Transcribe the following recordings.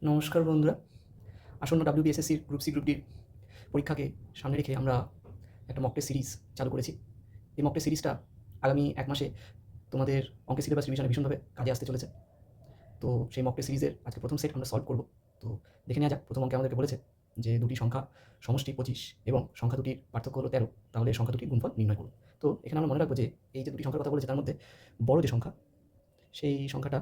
নমস্কার বন্ধুরা। আসন্ন WBSSCর গ্রুপ সি গ্রুপ ডির পরীক্ষাকে সামনে রেখে আমরা একটা মক টেস্ট সিরিজ চালু করেছি। এই মক টেস্ট সিরিজটা আগামী ১ মাসে তোমাদের অঙ্কের সিলেবাস রিভিশনে ভীষণভাবে কাজে আসতে চলেছে। তো সেই মক টেস্ট সিরিজের আজকে প্রথম সেট আমরা সলভ করব। তো দেখে নেওয়া যাক। প্রথম অঙ্কে আমাদেরকে বলেছে যে দুটি সংখ্যা সমষ্টি 25 এবং সংখ্যা দুটির পার্থক্য হলো 13, তাহলে সংখ্যা দুটির গুণফল নির্ণয় করুন। তো এখানে আমরা মনে রাখবো যে এই যে দুটি সংখ্যার কথা বলেছে তার মধ্যে বড় যে সংখ্যা সেই সংখ্যাটা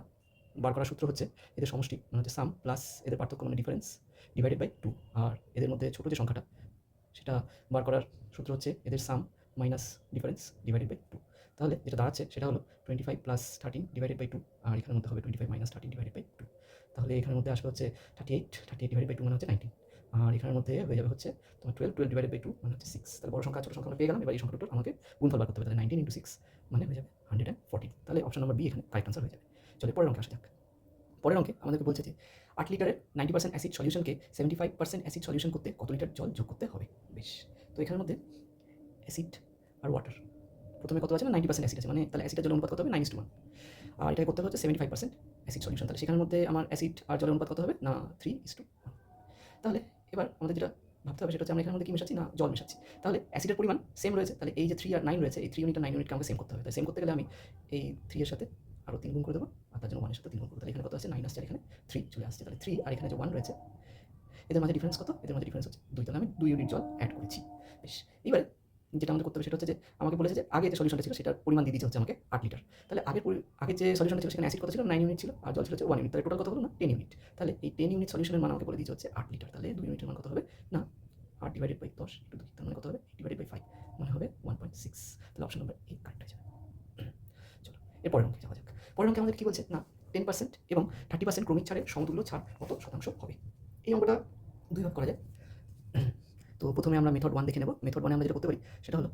বার করার সূত্র হচ্ছে এদের সমষ্টি মানে হচ্ছে সাম প্লাস এদের পার্থক্য মানে ডিফারেন্স ডিভাইডেড বাই 2। আর এদের মধ্যে ছোটো যে সংখ্যাটা সেটা বার করার সূত্র হচ্ছে এদের সাম মাইনাস ডিফারেন্স ডিভাইডেড বাই 2। তাহলে যেটা দাঁড়াচ্ছে সেটা হলো 25 প্লাস 13 ডিভাইডেড বাই 2, আর এখানের মধ্যে হবে 25 মাইনাস 13 ডিভাইডেড বাই 2। তাহলে এখানের মধ্যে আসবে হচ্ছে 38 ডিভাইডেড বাই 2 মানে হচ্ছে 19, আর এখানের মধ্যে হয়ে যাবে হচ্ছে তোমার 12 ডিভাইডেড বাই 2 মানে হচ্ছে 6। তাহলে বড় সংখ্যা ছোটো সংখ্যা আমরা পেয়ে গেলাম। এবার এই সংখ্যা দুটোর আমাকে গুণফল বার করতে হবে। তাহলে 19 × 6 মানে হয়ে যাবে 114। তাহলে অপশন নম্বর বি এখানে কারেক্ট আনসার হয়ে যাবে। চলে পরের অঙ্কে আসা যাক। পরের অঙ্কে আমাদেরকে বলছে যে 8 লিটারের 90% অ্যাসিড সলিউশনকে 75% অ্যাসিড সলিউশন করতে কত লিটার জল যোগ করতে হবে। বেশ, তো এখানের মধ্যে অ্যাসিড আর ওয়াটার প্রথমে কত আছে না 90% অ্যাসিড আছে, মানে তাহলে অ্যাসিডের জলের অনুপাত কত হবে 9:1, আর এটাকে করতে হচ্ছে 75% অ্যাসিড সলিউশন। তাহলে সেখানের মধ্যে আমার অ্যাসিড আর জলের অনুপাত কত হবে না 3:1। তাহলে এবার আমাদের যেটা ভাবতে হবে সেটা হচ্ছে আমরা এখানের মধ্যে কী মেশাচ্ছি না জল মেশাচ্ছি। তাহলে অ্যাসিডের পরিমাণ সেম রয়েছে, তাহলে এই যে 3 আর 9 রয়েছে এই 3 ইউনিট আর 9 ইউনিটকে আমাকে সেম করতে হবে। তাই সেম করতে গেলে আমি এই 3 এর সাথে আরও 3 গুণ করে দেবো, আর তার জন্য 1 এর সাথে 3 গুণ করবো। তাহলে এখানে কত আছে 9 আসছে, আর এখানে 3 চলে আসছে। তাহলে 3 আর এখানে যে 1 রয়েছে এদের মাঝে ডিফারেন্স কত? এদের মাঝে ডিফারেন্স হচ্ছে 2। তাহলে আমি 2 ইউনিট জল অ্যাড করেছি। বেশ, এবারে যেটা আমাদের করতে হবে সেটা হচ্ছে যে আমাকে বলেছে যে আগে যে সলিউশনটা ছিল সেটার পরিমাণ দিয়ে দিচ্ছে হচ্ছে আমাকে 8 লিটার। তাহলে আগের যে সলিউশনটা ছিল সেখানে অ্যাসিড কত ছিল 9 ইউনিট ছিল, আর জল ছিল হচ্ছে 1 ইউনিট। তাহলে টোটাল কত হলো না 10 ইউনিট। তাহলে এই 10 ইউনিট সলিউশনের মান আমাকে বলে দিচ্ছে হচ্ছে 8 লিটার। তাহলে 2 ইউনিটের মান কত হবে না 8 ডিভাইডেড বাই 10 × 2, তার মানে কত হবে 8 ডিভাইডেড বাই 5 মানে হবে 1.6। তাহলে অপশন নম্বর এ কারেক্ট হয়ে যাবে। চলো এর পরের অঙ্কে যাওয়া যাক। পরের অঙ্কে আমাদের কী বলছে না 10% এবং 30% ক্রমিক ছাড়ের সমতুল্য ছাড় কত শতাংশ হবে। এই অঙ্কটা দুই ভাগ করা যায়। তো প্রথমে আমরা মেথড 1 দেখে নেব। মেথড 1 এ আমরা যেটা করতে পারি সেটা হলো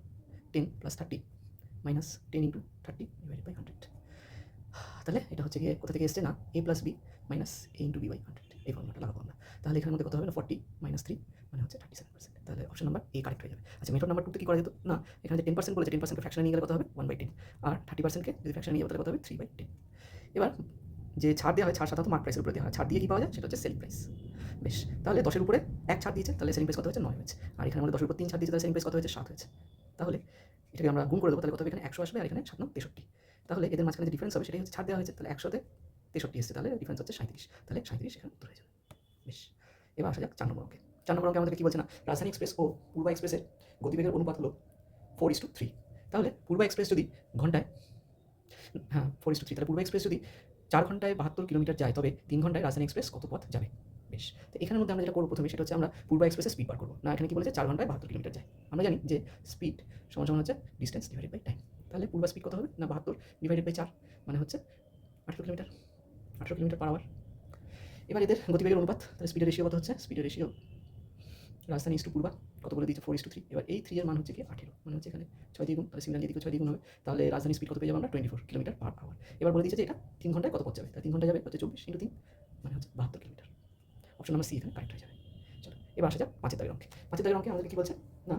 10 + 30 - 10 × 30 ডিভাইডেড বাই 100। তাহলে এটা হচ্ছে গিয়ে কোথা থেকে এসছে না a + b - a × b/100, এই ফর্মুলাটা লাগাবো আমরা। তাহলে এখানের মধ্যে কত হবে না 40 - 3 মানে হচ্ছে 37%। তাহলে অপশন নাম্বার এ কারেক্ট হয়ে যাবে। আচ্ছা, মেথড নাম্বার 2 তে কি করা যেত না এখানে যে 10% বলেছে 10% কে ফ্র্যাকশনে নিয়ে গেলে কত হবে 1/10, আর 30% কে যদি ফ্র্যাকশনে নিয়ে যাবো তাহলে কত হবে 3/10। এবার যে ছাড় দেওয়া হয় ছাড় সাধারণত মার্ক প্রাইসের উপরে দেওয়া হয়। ছাড় দিয়ে কি পাওয়া যায় সেটা হচ্ছে সেলিং প্রাইস। বেশ, তাহলে 10 এর উপরে 1 ছাড় দিয়েছে তাহলে সেলিং প্রাইস কত হয়েছে 9 হয়েছে, আর এখানে আমাদের 10 এর উপর 3 ছাড় দিয়েছে তাহলে সেলিং প্রাইস কত হয়েছে 7 হয়েছে। তাহলে এটাকে আমরা গুণ করে দেবো, তাহলে কত হবে এখানে 100 আসবে আর এখানে 7 × 63। তাহলে এদের মাঝখানে যে ডিফারেন্স হবে সেটাই হচ্ছে ছাড় দেওয়া হয়েছে, তাহলে 100-তে 63 এসেছে, তাহলে ডিফারেন্স হচ্ছে 37। তাহলে 37 এখানে উত্তর হয়ে যাবে। বেশ, এবার আসা যাক 4 নম্বর অঙ্কে। 4 নম্বর অঙ্কে আমাদের কি বলছে না রাজধানী এক্সপ্রেস ও পূর্বা এক্সপ্রেসের গতিবেগের অনুপাত হলো 4:3। তাহলে পূর্বা এক্সপ্রেস যদি ঘন্টায় 4:3, তাহলে পূর্বা এক্সপ্রেস যদি 4 ঘন্টায় 72 কিলোমিটার যায় তবে 3 ঘন্টায় রাজধানী এক্সপ্রেস কত পথ যাবে। বেশ, তো এখানের মধ্যে আমরা যেটা করবো প্রথমে সেটা হচ্ছে আমরা পূর্বা এক্সপ্রেসের স্পিড বার করবো। না এখানে কি বলেছে 4 ঘন্টায় 72 কিলোমিটার যায়। আমরা জানি যে স্পিড সমান সমান হচ্ছে ডিস্টেন্স ডিভাইডেড বাই টাইম। তাহলে পূর্বা স্পিড কত হবে না 72 ডিভাইডেড বাই 4 মানে হচ্ছে 18 কিলোমিটার, 18 কিলোমিটার পার আওয়ার। এবার এদের গতিবেগের অনুপাত, তাহলে স্পিডের রেশিও কত হচ্ছে স্পিডের রেশিও রাজধানী ইস্টু পূর্বা কত বলে দিয়েছে 4:3। এবার এই 3 এর মান হচ্ছে কি 18, মানে হচ্ছে এখানে 6 দিয়ে গুণ, তাহলে সিমিলারলি এদিকেও 6 দিয়ে গুণ হবে। তাহলে রাজধানী স্পিড কত পেয়ে যাবো আমরা 24 কিলোমিটার পার আওয়ার। এবার বলে দিয়েছে যে এটা 3 ঘন্টায় কত পথ যাবে, তাহলে 3 ঘন্টায় যাবে হচ্ছে 24 × 3 মানে হচ্ছে 72 কিলোমিটার। অপশন নাম্বার সি এখানে কারেক্ট হয়ে যাবে। চলো এবার আসা যাক 5 এর দাগের অঙ্কে। 5 এর দাগের অঙ্কে আমাদের কি বলছে না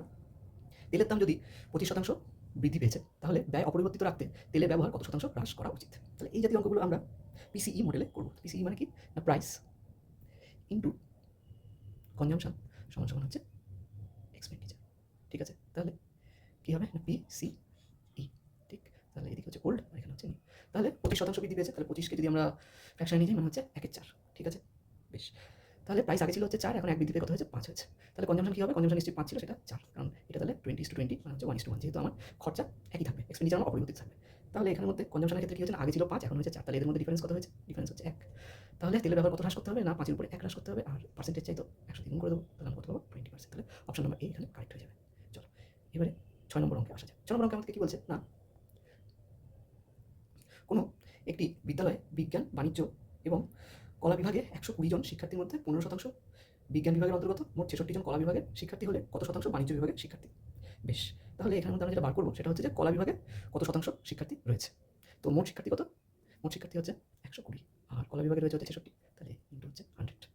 তেলের দাম যদি 25% বৃদ্ধি পেয়েছে তাহলে ব্যয় অপরিবর্তিত রাখতে তেলের ব্যবহার কত শতাংশ হ্রাস করা উচিত। তাহলে এই জাতীয় অঙ্কগুলো আমরা পিসিই মডেলে করবো। পিসিই মানে কি না প্রাইস ইন্টু কনজাম্পশন সমান সমান হচ্ছে এক্সপেন্ডিচার। ঠিক আছে, তাহলে কী হবে না পিসিই। ঠিক, তাহলে এদিকে হচ্ছে ওল্ড আর এখানে হচ্ছে নিউ। তাহলে 25% বৃদ্ধি পেয়েছে, তাহলে 25কে যদি আমরা ফ্র্যাকশনে নিয়ে যাই মানে হচ্ছে 1/4। ঠিক আছে, বেশ, তাহলে প্রাইস আগে ছিল হচ্ছে 4, এখন 1 বৃদ্ধি পেয়ে কত হয়েছে 5 হয়েছে। তাহলে কনজাম্পশন কী হবে, কনজাম্পশন নিশ্চয়ই 5 ছিল সেটা 4, কারণ এটা তাহলে 20:20 মানে হচ্ছে 1:1, যেহেতু আমার খরচা একই থাকবে, এক্সপেন্ডিচার আমার অপরিবর্তিত থাকবে। তাহলে এখানের মধ্যে কনজাম্পশনের ক্ষেত্রে কী হচ্ছে না আগে ছিল 5 এখন হয়েছে 4, তাহলে এদের মধ্যে ডিফারেন্স কত হয়েছে ডিফারেন্স হচ্ছে 1। তাহলে তেলের ব্যবহার কত হ্রাস করতে হবে না 5 এর উপরে 1 হ্রাস করতে হবে, আর পার্সেন্টেজ চাই তো 100 দিয়ে গুণ করে দেবো, তাহলে আমরা কত পাবো 20%। তাহলে অপশন নাম্বার এ এখানে কারেক্ট হয়ে যাবে। চলো এবারে 6 নম্বর অঙ্কে আসা যায়। 6 নম্বর অঙ্কে আমাদেরকে কী বলছে না কোনো একটি বিদ্যালয়ে বিজ্ঞান বাণিজ্য এবং কলা বিভাগে 120 জন শিক্ষার্থীর মধ্যে 15% বিজ্ঞান বিভাগের অন্তর্গত, মোট 66 জন কলা বিভাগের শিক্ষার্থী হলে কত শতাংশ বাণিজ্য বিভাগের শিক্ষার্থী। বেশ, তাহলে এখানের মধ্যে আমরা যেটা বার করবো সেটা হচ্ছে যে কলা বিভাগে কত শতাংশ শিক্ষার্থী রয়েছে। তো মোট শিক্ষার্থী কত, মোট শিক্ষার্থী হচ্ছে 120, আর কলা বিভাগে রয়েছে হচ্ছে 66, তাহলে ইন্টু হচ্ছে 100।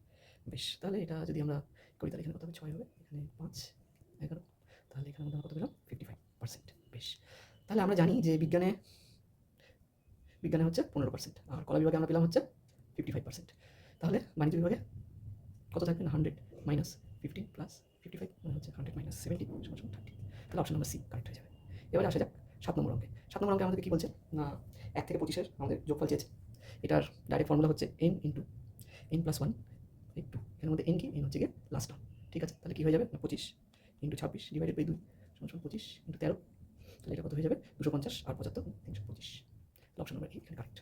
বেশ, তাহলে এটা যদি আমরা করি তাহলে এখানে কত হবে 6 হবে, এখানে 5 11, তাহলে এখানে মধ্যে আমরা কত পেলাম 55%। বেশ, তাহলে আমরা জানি যে বিজ্ঞানে হচ্ছে 15%, আর কলা বিভাগে আমরা পেলাম হচ্ছে 55%। তাহলে বাণিজ্য বিভাগে কত থাকবে না 100 মাইনাস 15 প্লাস 55 মানে হচ্ছে 100 মাইনাস 70 সমান 30। তাহলে অপশন নাম্বার সি কারেক্ট হয়ে যাবে। এবারে আসা যাক 7 নম্বর অঙ্কে। 7 নম্বর অঙ্কে আমাদেরকে কী বলছে না 1 থেকে 25-এর আমাদের যোগফল চেয়েছে। এটার ডাইরেক্ট ফর্মুলা হচ্ছে n ইন্টু n প্লাস 1 এই 2। এর মধ্যে n কি? n হচ্ছে গিয়ে লাস্ট টার্ম। ঠিক আছে, তাহলে কী হয়ে যাবে না 25 ইন্টু 26 ডিভাইডেড বাই 2 সমান 25 ইন্টু 13। তাহলে এটা কত হয়ে যাবে 250 আর 75 325। অপশন নাম্বার এ এখানে কারেক্ট।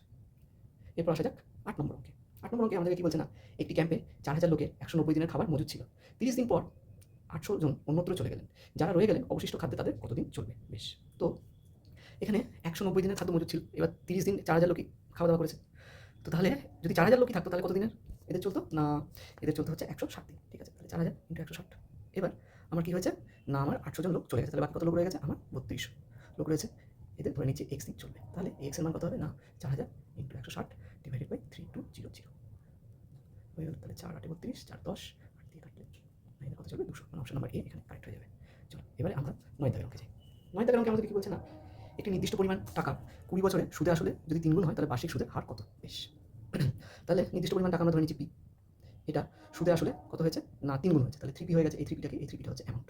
এরপর আসা যাক 8 নম্বর অঙ্কে। 8 নম্বর অঙ্কে আমাদেরকে কী বলছে না একটি ক্যাম্পে 4000 লোকের 190 দিনের খাবার মজুদ ছিল। 30 দিন পর 800 জন অন্যত্র চলে গেলেন। যারা রয়ে গেলেন অবশিষ্ট খাদ্যে তাদের কতদিন চলবে? বেশ, তো এখানে 190 দিনের খাদ্য মজুদ ছিল, এবার 30 দিন 4000 লোকই খাওয়া দাওয়া করেছে। তো তাহলে যদি 4000 লোকই থাকতো তাহলে কত দিনের এদের চলতো না এদের চলতে হচ্ছে 160 দিন। ঠিক আছে, তাহলে 4000 ইন্টু 160। এবার আমার কী হয়েছে না আমার 800 জন লোক চলে গেছে, তাহলে বাকি কত লোক রয়ে গেছে? আমার 32 লোক রয়েছে। এদের ধরে নিচ্ছে এক্স দিন চলবে, তাহলে এক্সের মান কত হবে না 4000 ইন্টু 160 ডিভাইডেড বাই 3200 হয়ে গেল। তাহলে 4 8 32 4 10 8 দিয়ে কাটলে এখানে কত চলবে 200, মানে অপশন নাম্বার এ এখানে কারেক্ট হয়ে যাবে। চলো এবারে আমরা 9 দাগের অঙ্কে যাই। 9 দাগের অঙ্কে আমাদের কী বলছে না একটি নির্দিষ্ট পরিমাণ টাকা 20 বছরে সুদে আসলে যদি 3 গুণ হয় তাহলে বার্ষিক সুদের হার কত? বেশ, তাহলে নির্দিষ্ট পরিমাণ টাকা আমরা ধরে নিচ্ছি পি, এটা সুদে আসলে কত হয়েছে না 3 গুণ হয়েছে, তাহলে 3p হয়ে গেছে। এই 3pটাকে এই 3pটা হচ্ছে অ্যামাউন্ট।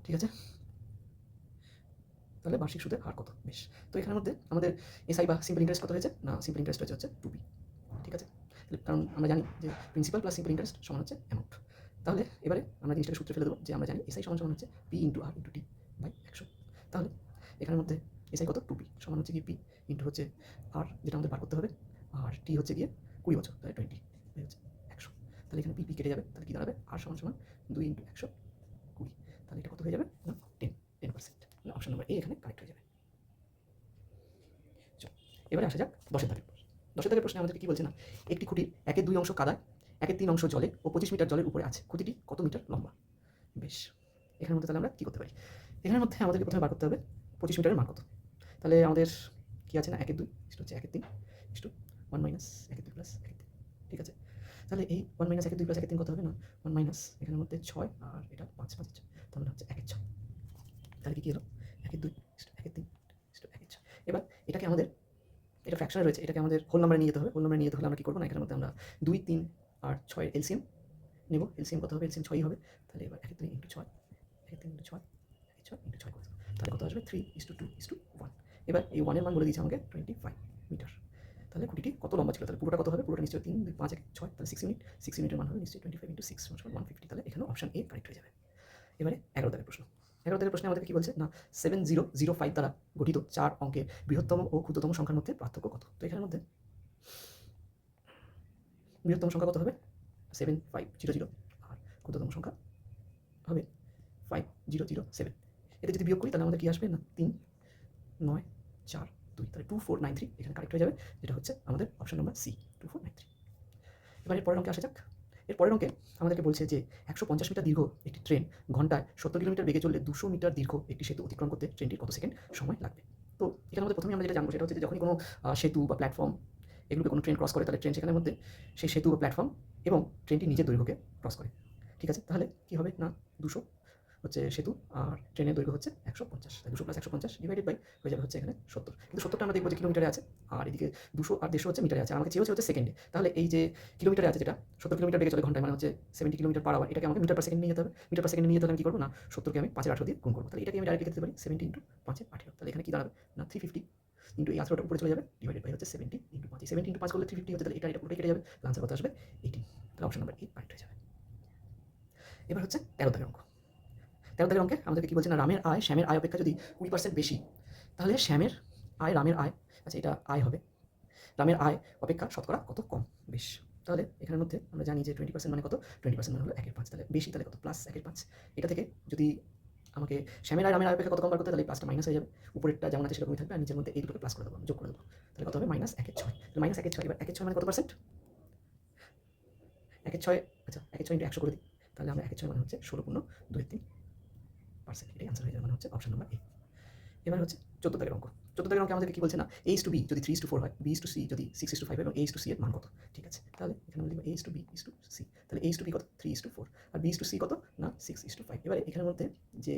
ঠিক আছে, তাহলে বার্ষিক সুদের হার কত? বেশ, তো এখানের মধ্যে আমাদের এসআই বা সিম্পল ইন্টারেস্ট কত হয়েছে না সিম্পল ইন্টারেস্ট হচ্ছে 2p। ঠিক আছে, কারণ আমরা জানি যে প্রিন্সিপাল প্লাস সিম্পল ইন্টারেস্ট সমান হচ্ছে অ্যামাউন্ট। তাহলে এবারে আমরা জিনিসটাকে সূত্রে ফেলে দেবো যে আমরা জানি এসআই সমান সমান হচ্ছে P into R into T by 100। তাহলে এখানের মধ্যে এসআই কত 2p সমান হচ্ছে গিয়ে পি ইন্টু হচ্ছে আর যেটা আমাদের বার করতে হবে, আর টি হচ্ছে গিয়ে 20 বছর, তাহলে 20 হচ্ছে 100। তাহলে এখানে পি কেটে যাবে, তাহলে কী দাঁড়াবে আর সমান সমান 2 ইন্টু 100 20। তাহলে এটা কত হয়ে যাবে না 10%। অপশন নাম্বার এ এখানে কারেক্ট হয়ে যাবে। এবারে আসা যাক 10 দাগের প্রশ্ন। 10 দাগের প্রশ্নে আমাদেরকে কী বলছে না একটি খুঁটির 1/2 অংশ কাদায় 1/3 অংশ জলে ও 25 মিটার জলের উপরে আছে। খুঁটিটি কত মিটার লম্বা? বেশ, এখানের মধ্যে তাহলে আমরা কী করতে পারি? এখানের মধ্যে আমাদেরকে প্রথমে বার করতে হবে 25 মিটারের মান কত। তাহলে আমাদের কী আছে না 1/2 ইস্টু হচ্ছে 1/3 ইস্টু 1 মাইনাস 1/2 প্লাস 1/3। ঠিক আছে, তাহলে এই 1 মাইনাস 1/2 প্লাস 1/3 কত হবে না 1 মাইনাস এখানের মধ্যে 6 আর এটা 5 5 তাহলে হচ্ছে 1/6। তাহলে কি হলো 1/2 ইস্টু 1/3 ইস্টু 1/6। এবার এটাকে আমাদের এটা ফ্র্যাকশনে রয়েছে, এটাকে আমাদের হোল নাম্বারে নিয়ে যেতে হবে। হোল নাম্বারে নিয়ে যেতে হলে আমরা কী করবো না এখানের মধ্যে আমরা 2 3 আর 6 এলসিএম নেব। এলসিএম কত হবে? এলসিএম 6ই হবে। তাহলে এবার 1/3 ইন্টু 6 1/3 ইন্টু 6 1/6 ইন্টু 6 করে দেবো, তাহলে কত আসবে 3:2:1। এবার এই 1 এর মান বলে দিয়েছে আমাকে 25 মিটার। তাহলে খুঁটিটি কত লম্বা ছিল? তাহলে পুরোটা কত হবে? পুরোটা নিশ্চয়ই 3 2 5 1 6, তাহলে 6 ইউনিট। 6 ইউনিটের মান হবে নিশ্চয়ই 25 ইন্টু 6 সমান 150। তাহলে এখানে অপশন এ কারেক্ট হয়ে যাবে। এবারে 11 দাগের প্রশ্ন। 11 দাগের প্রশ্নে আমাদের কী বলছে না 7005 দ্বারা গঠিত 4 অঙ্কের বৃহত্তম ও ক্ষুদ্রতম সংখ্যার মধ্যে পার্থক্য কত? তো এখানের মধ্যে বৃহত্তম সংখ্যা কত হবে 7500 আর ক্ষুদ্রতম সংখ্যা হবে 5007। এতে যদি বিয়োগ করি তাহলে আমাদের কী আসবে না 3 9 4 2, তাহলে 2493 এখানে কারেক্ট হয়ে যাবে, যেটা হচ্ছে আমাদের অপশন নাম্বার সি 2493। এবার এর পরের অঙ্কে আসা যাক। এর পরের অঙ্কে আমাদেরকে বলছে যে 150 মিটার দীর্ঘ একটি ট্রেন ঘন্টায় 70 কিলোমিটার বেগে চললে 200 মিটার দীর্ঘ একটি সেতু অতিক্রম করতে ট্রেনটির কত সেকেন্ড সময় লাগবে? তো এখানে আমাদের প্রথমেই আমরা যেটা জানবো সেটা হচ্ছে যে যখনই কোনো সেতু বা প্ল্যাটফর্ম এগুলোকে কোনো ট্রেন ক্রস করে তাহলে ট্রেন সেখানের মধ্যে সেই সেতু বা প্ল্যাটফর্ম এবং ট্রেনটি নিজের দৈর্ঘ্যকে ক্রস করে। ঠিক আছে, তাহলে কী হবে না 200 হচ্ছে সেতু আর ট্রেনের দৈর্ঘ্য হচ্ছে 150, তাই 200 + 150 ডিভাইডেড বাই হয়ে যাবে হচ্ছে এখানে 70। কিন্তু 70টা আমরা দেখবো যে কিলোমিটারে আছে আর এদিকে 200 আর 150 হচ্ছে মিটারে আছে, আমাকে চেয়েছে হচ্ছে সেকেন্ডে। তাহলে এই যে কিলোমিটারে আছে যেটা 70 কিলোমিটার বেগে চলে ঘন্টায় মানে হচ্ছে 70 কিলোমিটার পার আওয়ার, এটাকে আমাকে মিটার পার সেকেন্ড নিয়ে যেতে হবে। মিটার পার সেকেন্ড নিয়ে যেতে হলে আমি কী করবো না 70কে আমি 5 এর 18 দিয়ে গুণ করবো, তাহলে এটাকে আমি ডাইরেক্ট লিখতে পারি 70 ইন্টু 5 এর 18। তাহলে এখানে কী দাঁড়াবে না 350 ইন্টু এই 18টা উপরে চলে যাবে ডিভাইডেড বাই হচ্ছে 70 ইন্টু 5। 70 ইন্টু 5 করলে 350 হচ্ছে, তাহলে এটা পুরোটাই কেটে যাবে, আনসার কত আসবে 18। তাহলে অপশন নাম্বার এ কারেক্ট হয়ে যাবে। এবার হচ্ছে 13 দাগের অঙ্ক। 13 দাগের অঙ্কে আমাদেরকে কী বলছে না রামের আয় শ্যামের আয় অপেক্ষা যদি 20% বেশি, তাহলে শ্যামের আয় রামের আয়, আচ্ছা এটা আয় হবে, রামের আয় অপেক্ষা শতকরা কত কম? বেশ, তাহলে এখানের মধ্যে আমরা জানি যে 20% মানে কত 20% মানে হলো 1/5, তাহলে বেশি তাহলে কত প্লাস 1/5। এটা থেকে যদি আমাকে শ্যামের আয় রামের আয় অপেক্ষা কত কম বার করতে, তাহলে প্লাসটা মাইনাস হয়ে যাবে, উপরেরটা যেমন আছে সেরকমই থাকবে আর নিচের মধ্যে এই দুটোকে প্লাস করে দেবো, যোগ করে দেবো, তাহলে কত হবে -1/6। তাহলে -1/6, এবার 1/6 মানে কত পার্সেন্ট 1/6, আচ্ছা 1/6 ইন্টু 100 করে দিই, তাহলে আমরা 1/6 মানে হচ্ছে 16.23%, এটাই আনসার হয়ে যাবে, মানে হচ্ছে অপশন নাম্বার এ। এবার হচ্ছে 14 দাগের অঙ্ক। 14 দাগের অঙ্কে আমাদেরকে কী বলছে না a/b যদি 3:4 হয়, b/c যদি 6:5 এবং a/c এর মান কত? ঠিক আছে, তাহলে এখানে আমরা লিখব a/b/c, তাহলে a/b কত 3:4 আর b/c কত না 6:5। এবারে এখানের মধ্যে যে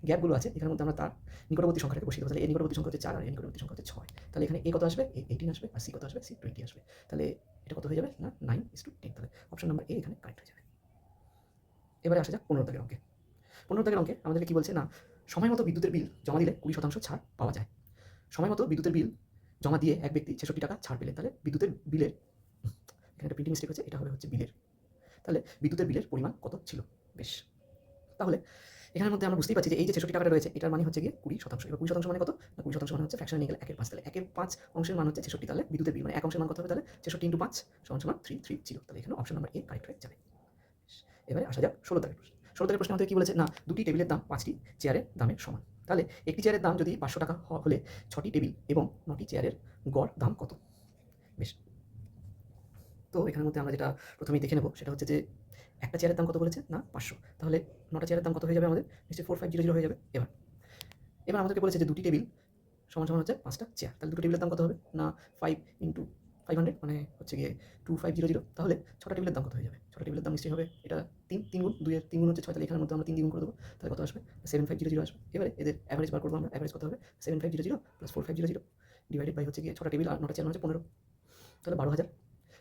গ্যাপগুলো আছে এখানের মধ্যে আমরা তার নিকটবর্তী সংখ্যাটাকে বসিয়ে দেবো, তাহলে a নিকটবর্তী সংখ্যা হচ্ছে 4 আর a নিকটবর্তী সংখ্যা হচ্ছে 6, তাহলে এখানে a কত আসবে a 18 আসবে আর c কত আসবে c 20 আসবে। তাহলে এটা কত হয়ে যাবে না 9:10, তাহলে অপশন নাম্বার এ এখানে কারেক্ট হয়ে যাবে। এবারে আসা যাক 15 দাগের অঙ্কে। 15 দাগের অঙ্কে আমাদেরকে কি বলছে না সময় মতো বিদ্যুতের বিল জমা দিলে 20% ছাড় পাওয়া যায়। সময় মতো বিদ্যুতের বিল জমা দিয়ে এক ব্যক্তি 66 টাকা ছাড় পেলেন। তাহলে বিদ্যুতের বিলের এখানে একটা প্রিন্টিং মিস্টেক হচ্ছে, এটা হবে হচ্ছে বিলের। তাহলে বিদ্যুতের বিলের পরিমাণ কত ছিল? বেশ, তাহলে এখানের মধ্যে আমরা বুঝতেই পারছি যে এই যে 66 টাকাটা রয়েছে এটার মানে হচ্ছে গিয়ে 20%। এবার 20% মানে কত না 20% মানে হচ্ছে ফ্র্যাকশনে নিয়ে গেলে 1/5। তাহলে 1/5 অংশের মান হচ্ছে 66। তাহলে বিদ্যুতের বিল মানে এক অংশের মান কত হবে? তাহলে 66 × 5 = 330। তাহলে এখানে অপশন নাম্বার এ কারেক্ট হয়ে যাবে। এবারে আসা যাক 16 দাগের প্রশ্ন। 16 দাগের প্রশ্নে আমাদের কি বলেছে না দুটি টেবিলের দাম 5টি চেয়ারের দামের সমান। তাহলে একটি চেয়ারের দাম যদি 500 টাকা হলে 6টি টেবিল এবং 9টি চেয়ারের গড় দাম কত? বেশ, তো এখানের মধ্যে আমরা যেটা প্রথমেই দেখে নেব সেটা হচ্ছে যে একটা চেয়ারের দাম কত বলেছে না 500। তাহলে 9টা চেয়ারের দাম কত হয়ে যাবে আমাদের? নিশ্চয়ই 4500 হয়ে যাবে। এবার আমাদেরকে বলেছে যে দুটি টেবিল সমান হচ্ছে 5টা চেয়ার। তাহলে দুটো টেবিলের দাম কত হবে না 5 × 500 মানে হচ্ছে গিয়ে 2500। তাহলে 6টা টেবিলের দাম কত হয়ে যাবে? 6টা টেবিলের দাম নিশ্চয়ই হবে এটা 3 গুণ 2 এর 3 গুণ হচ্ছে 6। তাহলে এখানের মধ্যে আমরা 3 দিয়ে গুণ করে দেবো। তাহলে কত আসবে? 7500 আসবে। এবারে এদের অ্যাভারেজ বার করবো আমরা। অ্যাভারেজ কত হবে? 7500 + 4500 ডিভাইডেড বাই হচ্ছে গিয়ে 6টা টেবিল আর 9টা চেয়ার মানে হচ্ছে 15। তাহলে 12000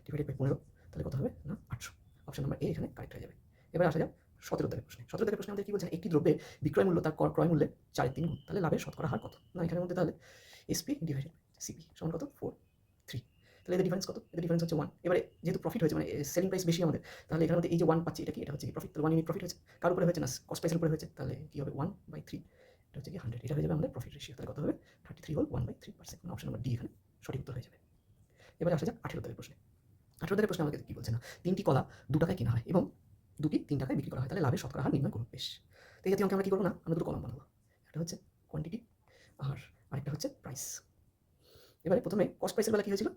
ডিভাইডেড বাই 15। তাহলে কত হবে না 800। অপশন নাম্বার এ এখানে কারেক্ট হয়ে যাবে। এবার আসা যাক 17 দাগের প্রশ্নে। 17 দাগের প্রশ্নে আমাদের কি বলছেন একটি দ্রব্যের বিক্রয় মূল্য তার ক্রয় মূল্যের 4/3 গুণ। তাহলে লাভের শতকরা হার কত? না এখানের মধ্যে তাহলে এসপি ডিভাইডেড সিপি সমান কত? 4/3। তাহলে এদের ডিফারেন্স কত? এদের ডিফারেন্স হচ্ছে 1। এবারে যেহেতু প্রফিট হয়েছে মানে সেলিং প্রাইস বেশি আমাদের, তাহলে এখানের মধ্যে এই যে 1 পাচ্ছি এটা কি? এটা হচ্ছে কি প্রফিট। তাহলে 1 ইউনিট প্রফিট হয়েছে। কার উপরে হয়েছে না কস্ট প্রাইসের উপরে হয়েছে। তাহলে কি হবে 1/3। এটা হচ্ছে কি 100। এটা হয়ে যাবে আমাদের প্রফিট রেশিও। তাহলে কত হবে? 33 হোল 1/3%। মানে অপশন নাম্বার ডি এখানে সঠিক উত্তর হয়ে যাবে। এবারে আসা যাক 18 দাগের প্রশ্নে। 18 দাগের প্রশ্নে আমাদের কি বলছে না 3টি কলা 2 টাকায় কেনা হয় এবং দুটি 3 টাকায় বিক্রি করা হয়। তাহলে লাভের শতকরা হার নির্ণয় করুন। বেশ, তো এই জাতীয় অঙ্কে আমরা কি করবো না আমরা দুটো কলাম বানাবো। একটা হচ্ছে কোয়ান্টিটি আর আরেকটা হচ্ছে প্রাইস। এবারে প্রথমে কস্ট প্রাইসের বেলা কি হয়েছিল?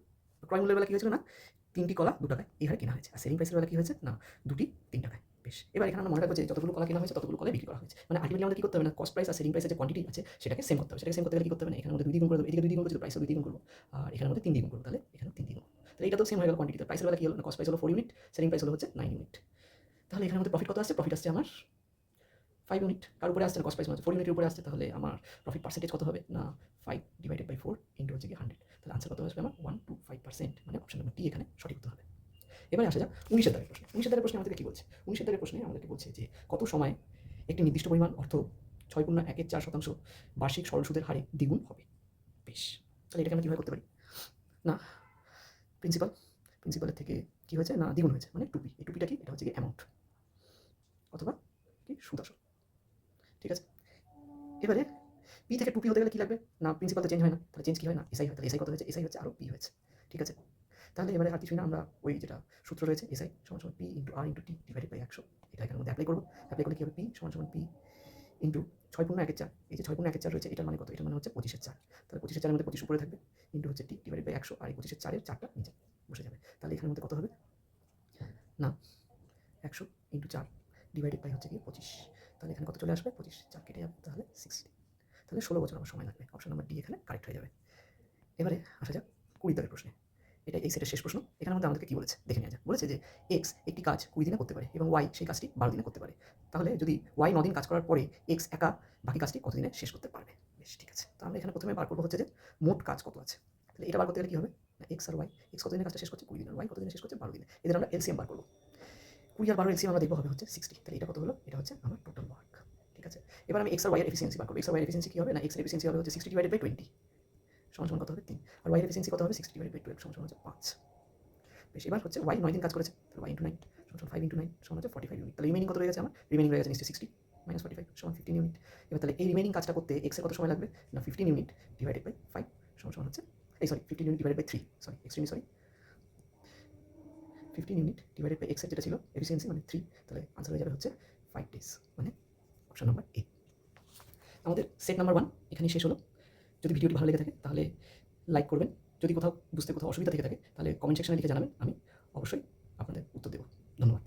ক্রয় মূল্যের বেলা কি হয়েছিল না 3টি কলা 2 টাকায় এই হারে কেনা হয়েছে। আর সেলিং প্রাইসের বেলা কি হয়েছে না দুটি 3 টাকায়। বেশ, এবার এখানে আমরা মনে রাখবো যে যতগুলো কলা কেনা হয়েছে ততগুলো কলাই বিক্রি করা হয়েছে। মানে আলটিমেটলি আমাদের কি করতে হবে না কস্ট প্রাইস আর সেলিং প্রাইসের যে কোয়ান্টিটি আছে সেটাকে সেম করতে হবে। সেটাকে সেম করতে গেলে কি করতে হবে না এখানের মধ্যে 2 দিয়ে গুণ করে দেবো, এদিকে 2 দিয়ে গুণ করছি প্রাইসও 2 দিয়ে গুণ করবো, আর এখানের মধ্যে 3 দিয়ে গুণ করবো। তাহলে এখানে 3 দিয়ে গুণ। তাহলে এটা তো সেম হয়ে গেল কোয়ান্টিটি। প্রাইসের বেলা কি হলো না কস্ট প্রাইস হলো 4 ইউনিট, সেলিং প্রাইস হলো হচ্ছে 9 ইউনিট। তাহলে এখানের মধ্যে প্রফিট কত আসছে? প্রফিট আসছে আমার 5 ইউনিট। কার উপরে আসছে না কস্ট প্রাইস মানে 4 ইউনিটের উপরে আসছে। তাহলে আমার প্রফিট পার্সেন্টেজ কত হবে না 5 ডিভাইডেড বাই 4 ইন্টু হচ্ছে কি 100। তাহলে আনসার কত আসবে আমার 125%। মানে অপশন নাম্বার ডি এখানে সঠিক উত্তর হবে। এবারে আসা যাক 19 দাগের প্রশ্নে। 19 দাগের প্রশ্নে আমাদেরকে কি বলছে? 19 দাগের প্রশ্নে আমাদেরকে বলছে যে কত সময় একটি নির্দিষ্ট পরিমাণ অর্থ 6.114% বার্ষিক সরল সুদের হারে দ্বিগুণ হবে। বেশ, তাহলে এটাকে আমরা কীভাবে করতে পারি না প্রিন্সিপালের থেকে কি হয়েছে না দ্বিগুণ হয়েছে মানে টুপি। এই টুপিটা কি? এটা হচ্ছে কি অ্যামাউন্ট অথবা কি সুদ আসল। ঠিক আছে, এবারে পি থেকে টুপি হতে গেলে কি লাগবে না প্রিন্সিপাল তো চেঞ্জ হয় না। তাহলে চেঞ্জ কি হয় না এসআই হয়। তাহলে এসআই কত হয়েছে? এসআই হচ্ছে আরও পি হয়েছে। ঠিক আছে, তাহলে এবারে আর কিছুই না আমরা ওই যেটা সূত্র রয়েছে এসআই সমান P into R into T divided by 100 এটা এখানের মধ্যে অ্যাপ্লাই করবো। অ্যাপ্লাই করলে কি হবে? পি সমান পি ইন্টু 6.114। এই যে 6.114 রয়েছে এটার মানে কত? এটার মানে হচ্ছে 25/4। তাহলে 25/4 মধ্যে 25 উপরে থাকবে ইন্টু হচ্ছে টি ডিভাইডেড বাই 100 আর এই 25/4 4টা নিচে বসে যাবে। তাহলে এখানের মধ্যে কত হবে না 100 ইন্টু 4 ডিভাইডেড বাই হচ্ছে কি 25। তাহলে এখানে কত চলে আসবে? 25 4 কেটে যাবে তাহলে 60। তাহলে 16 বছর আমার সময় লাগবে। অপশন নাম্বার ডি এখানে কারেক্ট হয়ে যাবে। এবারে আসা যাক 20 দাগের প্রশ্নে। এটা এই সেটের শেষ প্রশ্ন। এখানের মধ্যে আমাদেরকে কি বলেছে দেখে নেওয়া যাক। বলেছে যে এক্স একটি কাজ 20 দিনে করতে পারে এবং ওয়াই সেই কাজটি 12 দিনে করতে পারে। তাহলে যদি ওয়াই 9 দিন কাজ করার পরে এক্স একা বাকি কাজটি কত দিনে শেষ করতে পারবে? বেশ, ঠিক আছে, তো আমরা এখানে প্রথমে বার করবো হচ্ছে যে মোট কাজ কত আছে। তাহলে এটা বার করতে গেলে কি হবে না এক্স আর ওয়াই। এক্স কত দিনে কাজটা শেষ করছে? 20 দিনে। ওয়াই কত দিনে শেষ করছে? 12 দিনে। এদের আমরা এলসিএম বার করবো। 20 আর 12 এলসিএম আমরা দেখবো হবে হচ্ছে 60। তাহলে এটা কত হলো? এটা হচ্ছে আমার টোটাল ওয়ার্ক। ঠিক আছে, এবার আমি এক্স আর ওয়াই এর এফিসিয়েন্সি বার করবো। এক্স আর ওয়াই এর এফিসিয়েন্সি কি হবে না এক্স এর এফিসিয়েন্সি হবে হচ্ছে 60 ডিভাইডেড বাই 20 সমান কত হবে 3। আর ওয়াই এর এফিসিয়েন্সি কত হবে? 60 ডিভাইডেড বাই 12 সমান হচ্ছে 5। বেশ, এবার হচ্ছে ওয়াই 9 দিন কাজ করেছে। তাহলে ওয়াই ইন্টু 9 সমান 5 ইন্টু 9 সমান হচ্ছে 45 ইউনিট। তাহলে রিমেনিং কত রয়ে গেছে আমার? রিমেনিং রয়ে গেছে নিশ্চয়ই 60 মাইনাস 45 সমান 15 ইউনিট। এবার তাহলে এই রিমেনিং কাজটা করতে এক্সের কত সময় লাগবে না 15 ইউনিট ডিভাইডেড বাই 5 সমান হচ্ছে 15 unit divided by 3 15 unit divided by এক্সের যেটা ছিল এফিসিয়েন্সি মানে 3। তাহলে আনসার হয়ে যাবে হচ্ছে 5 ডেজ মানে অপশন নাম্বার এ। আমাদের সেট নাম্বার 1 এখানেই শেষ হলো। যদি ভিডিওটি ভালো লেগে থাকে তাহলে লাইক করবেন। যদি কোথাও বুঝতে কোথাও অসুবিধা থেকে থাকে তাহলে কমেন্ট সেকশনে লিখে জানাবেন, আমি অবশ্যই আপনাদের উত্তর দেবো। ধন্যবাদ।